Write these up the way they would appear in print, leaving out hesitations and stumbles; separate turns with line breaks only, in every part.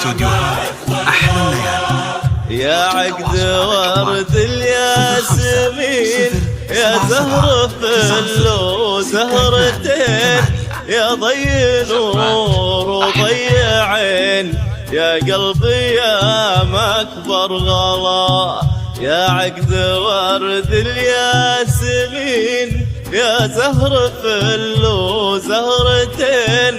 واستوديوهات أحلى الليالي.
يا عقد ورد الياسمين، يا زهر فل وزهرتين، يا ضي نور وضي عين، يا قلبي يا مكبر غلا. يا عقد ورد الياسمين، يا زهر فل وزهرتين،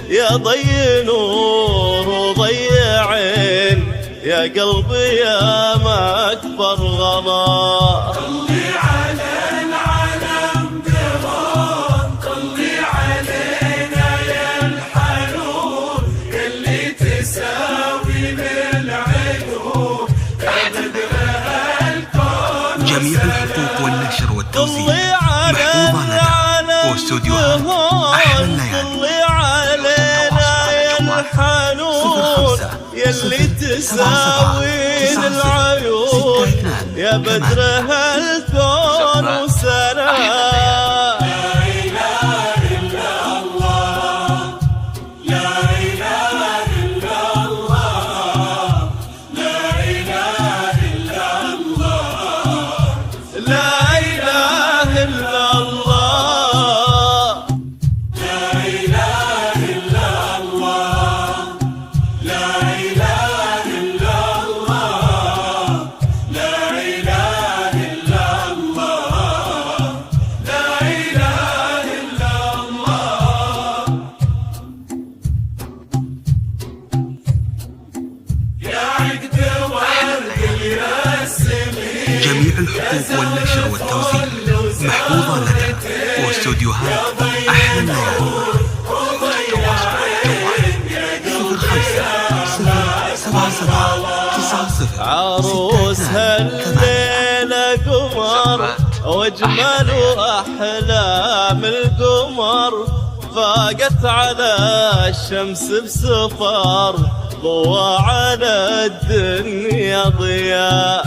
يا ضي نور وضي عين، يا قلبي يا مكبر غلا.
طلي على العالم دران، طلي علينا يا الحنون، اللي تساوي بالعيون يا بدر الكون.
جميع الحقوق والنشر والتوزيع محفوظة لدى واستوديوهات أحلى الليالي.
يلي تساوي العيون يا بدر هالكون وسلام.
لا إله إلا الله، لا إله إلا الله، لا إله إلا الله،
لا إله إلا الله،
لا إله إلا الله، لا إله إلا الله، لا إله إلا الله، لا إله إلا الله. يا عقد ورد الياسمين،
جميع الحقوق والنشر والتوزيع محفوظة لدى واستوديوهات أحلى الليالي.
عروس هالليلة قمر واجمل واحلام القمر، فاقت على الشمس بسفر، ضوى على الدنيا ضياء.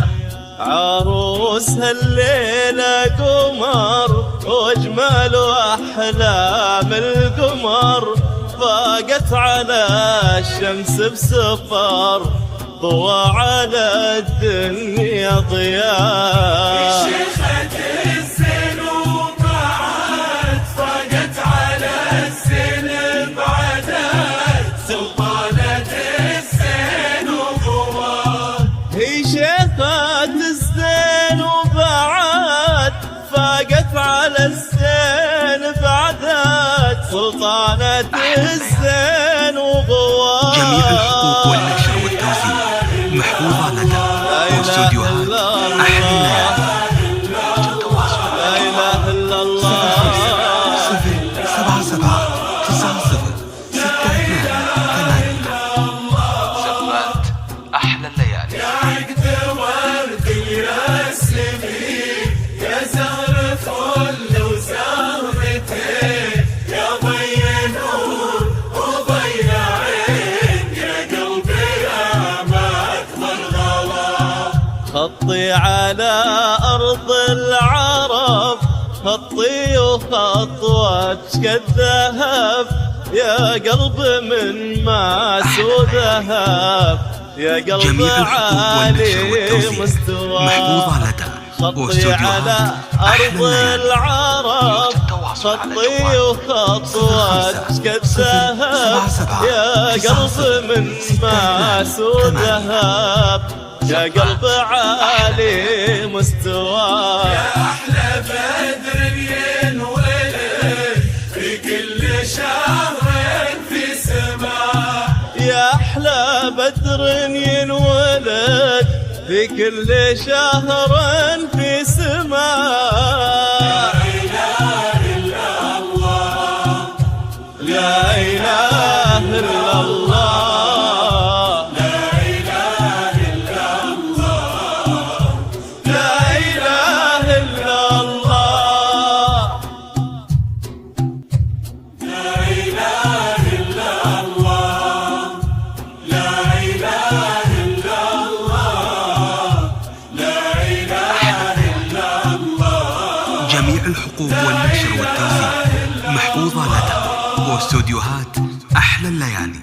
عروس هالليلة قمر واجمل واحلام القمر، فاقت على الشمس بسفر، ضوى على الدنيا ضياء.
شيخة الزين وبعد فاقت على الزين بعدد، سلطانة الزين وقوات.
هي شيخة الزين وبعد فاقت على الزين بعدد، سلطانة الزين وقوات.
جميع الحقوق والنشر والتوزيع محفوظة لدى واستوديوهات أحلى الليالي.
لا إله إلا الله،
077-90-62-8 أحلى الليالي.
يا عقد ورد الياسمين، يا زهر فل وزهرتين، يا ضي نور وضي عين، يا قلبي يا مكبر غلا.
خطي على أرض العرب، خطي وخطوتك الذهب، يا قلب من ماس وذهب، يا قلب
جميع الحقوق والنشر
عالي
والتوزيع
مستوى.
محفوظة لدى
خطي
واستوديوهات
على
أحلى
أرض
الليالي.
العرب، خطي وخطوتك الذهب، يا قلب من ماس وذهب، يا قلب عالي مستوى.
يا أحلى بدر ينولد في كل شهر في سماء،
يا أحلى بدر ينولد في كل شهر في سماء.
لا إله إلا الله،
لا إله إلا الله،
لا إله إلا الله،
لا إله إلا الله،
لا إله إلا الله، لا إله إلا الله، لا إله إلا الله.
جميع الحقوق والنشر والتوزيع محفوظة لدى واستوديوهات أحلى الليالي.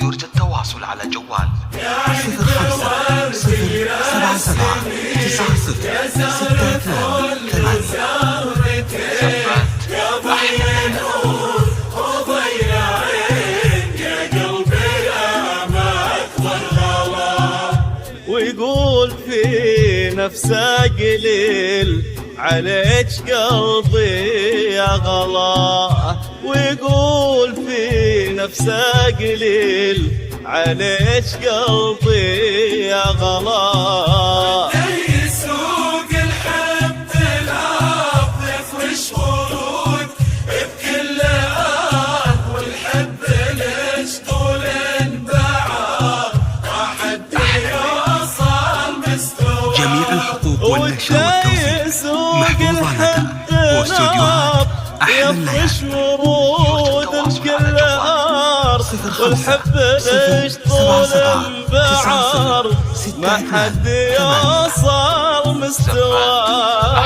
يرجى التواصل للتواصل على جوال 05779062 زفات أحلى
ويقول في نفسه قليل عليك قلبي يا غلا، ويقول في نفسه قليل عليك قلبي يا غلا.
يسوق الحب الأطيف والشهود بكل آه، والحب ليش طول بعاد واحد يوصل مستوى.
جميع الحقوق والنشر والتوزيع محفوظة لدى واستوديوهات أحلى الليالي.
ورود بكل أرض والحب ليش طول بعار ما حد يوصل مستواه.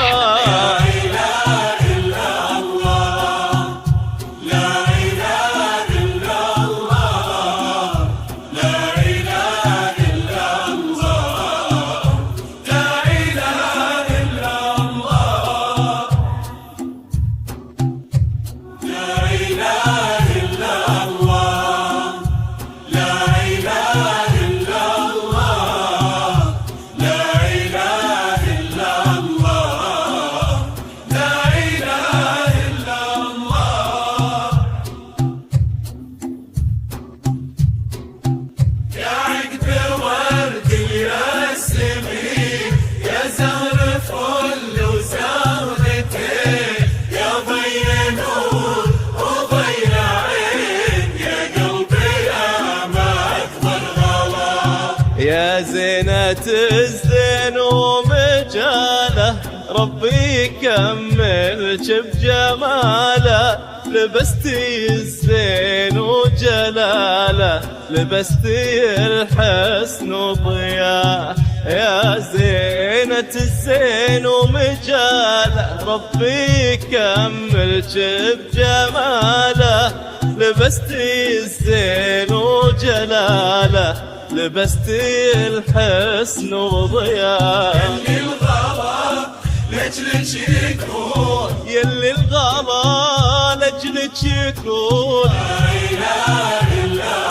يا زينة الزين ومجاله ربي يكملك بجماله، لبستي الزين وجلاله لبستي الحسن وضياء. يا زينة الزين ومجاله ربي يكملك بجماله، لبستي الزين وجلاله لبستي الحسن وضياء.
يلي الغلا لجلك يكون،
يلي الغلا لجلك يكون،
لا إله إلا